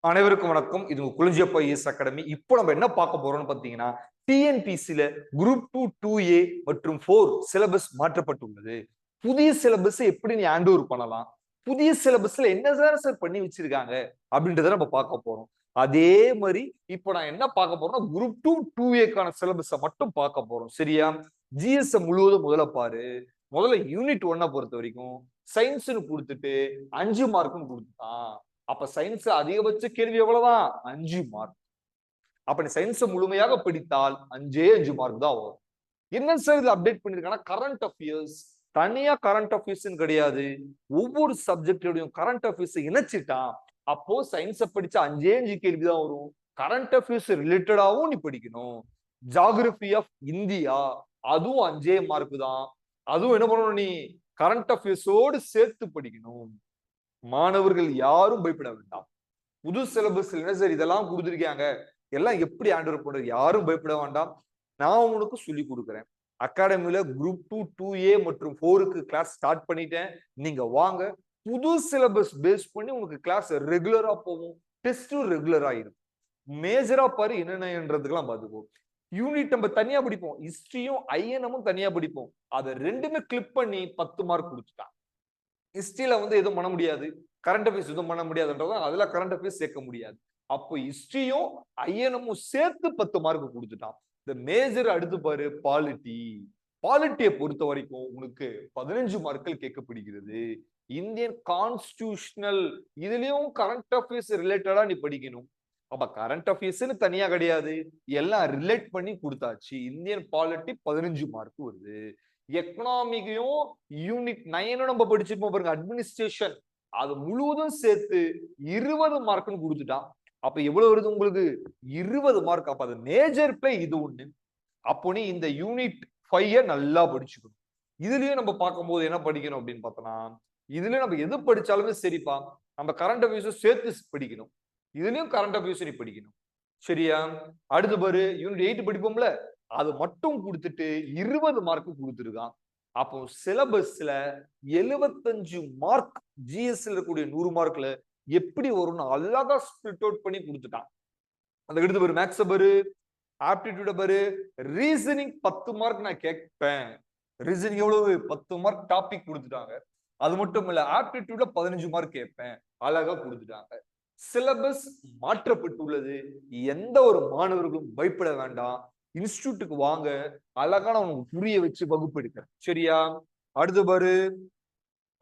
அனைவருக்கும் வணக்கம். இது உங்க குளிஞ்சியப்பா ஐஏஎஸ் அகாடமி. இப்போ நம்ம என்ன பார்க்க போறோம்னு பார்த்தீங்கன்னா, டிஎன்பிசில குரூப் 2 2A மற்றும் 4 சிலபஸ் மாற்றப்பட்டுள்ளது. புதிய சிலபஸ் எப்படி நீ ஹேண்ட் ஓவர் பண்ணலாம்? புதிய சிலபஸ்ல என்ன சார் பண்ணி வச்சிருக்காங்க? அப்படின்றத நம்ம பார்க்க போறோம். அதே மாதிரி இப்போ நான் என்ன பார்க்க போறேன்னா, குரூப் 2 2Aக்கான சிலபஸ மட்டும் பார்க்க போறோம். சரியா? ஜிஎஸ் முழுவதும் முதல்ல பாரு. முதல்ல யூனிட் 1 பொறுத்த வரைக்கும் சயின்ஸ்னு கொடுத்துட்டு 5 மார்க்னு கொடுத்துட்டான். அப்ப சயின்ஸ் அதிகபட்ச கேள்வி எவ்வளவுதான்? 5 மார்க். அப்ப நீ சயின்ஸ் முழுமையாக படித்தால் 5 மார்க் தான் வரும். என்ன சார் இதுல அப்டேட் பண்ணிருக்காங்கன்னா, கரண்ட் அஃபேர்ஸ் தனியா கரண்ட் அஃபேர்ஸ் கிடையாது. ஒவ்வொரு சப்ஜெக்டோடையும் கரண்ட் அஃபேர்ஸ் இணைச்சிட்டான். அப்போ சயின்ஸ படிச்ச 5 கேள்வி தான் வரும். கரண்ட் அஃபேர்ஸ் ரிலேட்டடாவும் நீ படிக்கணும். ஜியோகிராபி ஆஃப் இந்தியா அதுவும் 5 மார்க் தான். அதுவும் என்ன பண்ணணும் நீ? கரண்ட் அஃபேர்ஸோடு சேர்த்து படிக்கணும். மாணவர்கள் யாரும் பயப்பட வேண்டாம். புது சிலபஸ் என்ன சார் இதெல்லாம் கொடுத்துருக்காங்க, எல்லாம் எப்படி ஹேண்ட் ஓவர் பண்றது? யாரும் பயப்பட வேண்டாம். நான் உனக்கு சொல்லி கொடுக்குறேன். அகாடமில குரூப் 2 2A மற்றும் 4க்கு கிளாஸ் ஸ்டார்ட் பண்ணிட்டேன். நீங்க வாங்க. புது சிலபஸ் பேஸ் பண்ணி உங்களுக்கு கிளாஸ் ரெகுலரா போகும். டெஸ்டும் ரெகுலரா இருக்கும். மேஜரா பாரு என்னென்னன்றதுக்கெல்லாம் பாத்துக்கோ. யூனிட் நம்ம தனியா படிப்போம். ஹிஸ்டரியும் ஐஎன்எம்மும் தனியா படிப்போம். அதை ரெண்டுமே கிளிப் பண்ணி 10 மார்க் கொடுத்துட்டான். ஹிஸ்டரியில எதுவும் பண்ண முடியாது. கரண்ட் அஃபேர்ஸ் எதுவும் பண்ண முடியாதுன்றதான் அதுல கரண்ட் அஃபேர்ஸ் சேர்க்க முடியாது. அப்போ ஹிஸ்டரியும் ஐஎன்எம்மும் சேர்த்து 10 மார்க் கொடுத்துட்டான். இந்த மேஜர் அடுத்து பாரு பாலிட்டி. பாலிட்டியை பொறுத்த வரைக்கும் உனக்கு 15 மார்க்கள் கேட்கப்படுகிறது. இந்தியன் கான்ஸ்டிடியூஷனல் இதுலயும் கரண்ட் அஃபேர்ஸ் ரிலேட்டடா நீ படிக்கணும். அப்ப கரண்ட் அஃபேர்ஸ்னு தனியா கிடையாது, எல்லாம் ரிலேட் பண்ணி கொடுத்தாச்சு. இந்தியன் பாலிட்டி 15 மார்க் வருது. எக்கனாமிக்கையும் யூனிட் 9 நம்ம படிச்சிருப்போம் பாருங்க, அட்மினிஸ்ட்ரேஷன் அது முழுவதும் சேர்த்து 20 மார்க்னு கொடுத்துட்டான். அப்ப எவ்வளவு வருது உங்களுக்கு? 20 மார்க். அப்ப அது மேஜர் பிளே இது ஒண்ணு. அப்போ நீ இந்த யூனிட் 5 நல்லா படிச்சுக்கணும். இதுலயும் நம்ம பார்க்கும்போது என்ன படிக்கணும் அப்படின்னு பார்த்தோம்னா, இதுலயும் நம்ம எது படிச்சாலுமே சரிப்பா, நம்ம கரண்ட் அஃபேர்ஸ் சேர்த்து படிக்கணும். இதுலயும் கரண்ட் அஃபேர்ஸ் நீ படிக்கணும். சரியா? அடுத்து பாரு யூனிட் 8 படிப்போம்ல, அது மட்டும் கொடுத்துட்டு 20 மார்க் கொடுத்துருக்கான். அப்போ சிலபஸ்ல 75 மார்க் ஜிஎஸ்ல இருக்கக்கூடிய 100 மார்க்ல எப்படி வரும்னு அழகா ஸ்பிளிட் அவுட் பண்ணி கொடுத்துட்டான். அதுக்கு அடுத்து பாரு மேக்ஸ் பாரு, ஆப்டிடியூட பாரு, ரீசனிங் 10 மார்க் நான் கேட்பேன். ரீசனிங் எவ்வளவு? 10 மார்க் டாபிக் கொடுத்துட்டாங்க. அது மட்டும் இல்ல, ஆப்டிடியூட்ல 15 மார்க் கேட்பேன். அழகா கொடுத்துட்டாங்க. சிலபஸ் மாற்றப்பட்டுள்ளது. எந்த ஒரு மாணவர்களும் பயப்பட வேண்டாம். இன்ஸ்டிடியூட்டுக்கு வாங்க, அழகான உனக்கு புரிய வச்சு வகுப்பு எடுக்கிறேன். சரியா? அடுத்து பாரு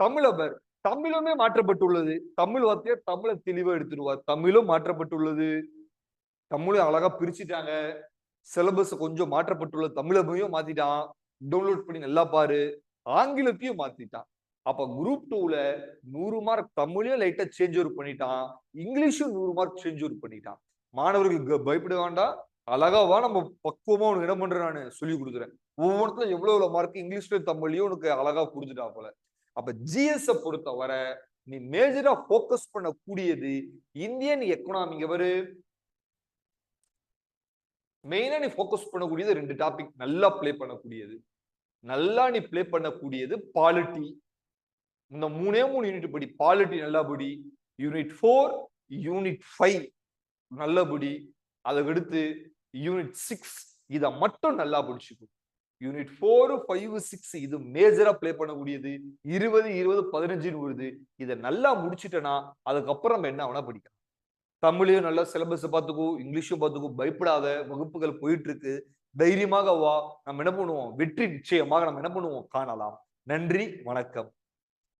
தமிழ பாரு. தமிழுமே மாற்றப்பட்டுள்ளது. தமிழ் வார்த்தையார் தமிழை தெளிவா எடுத்துருவார். தமிழும் மாற்றப்பட்டுள்ளது. தமிழும் அழகா பிரிச்சுட்டாங்க. சிலபஸ் கொஞ்சம் மாற்றப்பட்டுள்ளது. தமிழையும் மாத்திட்டான். டவுன்லோட் பண்ணி நல்லா பாரு. ஆங்கிலத்தையும் மாத்திட்டான். அப்ப குரூப் 2ல 100 மார்க் தமிழையும் லைட்டா சேஞ்ச் ஓவர் பண்ணிட்டான். இங்கிலீஷும் 100 மார்க் சேஞ்ச் ஓவர் பண்ணிட்டான். மாணவர்களுக்கு பயப்பட வேண்டாம். அழகாவா நம்ம பக்குவமா உனக்கு என்ன பண்றேன், நான் சொல்லி கொடுக்குறேன். ஒவ்வொருத்துல எவ்வளவு மார்க் இங்கிலீஷ்லயும் தமிழ்லயும் உனக்கு அழகா புரிஞ்சுட்டா போல. அப்ப ஜிஎஸ் பொறுத்தவரை நீ மேஜரா போக்கஸ் பண்ணக்கூடியது இந்தியன் எக்கனாமி. வரு மெயினா நீ போக்கஸ் பண்ணக்கூடியது 2 டாபிக் நல்லா பிளே பண்ணக்கூடியது. நல்லா நீ பிளே பண்ணக்கூடியது பாலிட்டி. இந்த 3 யூனிட் படி. பாலிட்டி நல்லா படி. யூனிட் 4 யூனிட் 5 நல்ல படி. அதுக்கடுத்து யூனிட் 6 இத மட்டும் நல்லா படிச்சுக்கும். யூனிட் 4 5 6 இது மேஜரா பிளே பண்ணக்கூடியது. 20 20 15 வருது. இதை நல்லா முடிச்சுட்டனா அதுக்கப்புறம் நம்ம என்ன வேணா படிக்கலாம். தமிழையும் நல்லா சிலபஸ் பார்த்துக்கோ, இங்கிலீஷும் பார்த்துக்கோ. பயப்படாத, வகுப்புகள் போயிட்டு இருக்கு. தைரியமாக வா. நம்ம என்ன பண்ணுவோம்? வெற்றி நிச்சயமாக நம்ம என்ன பண்ணுவோம்? காணலாம். நன்றி, வணக்கம்.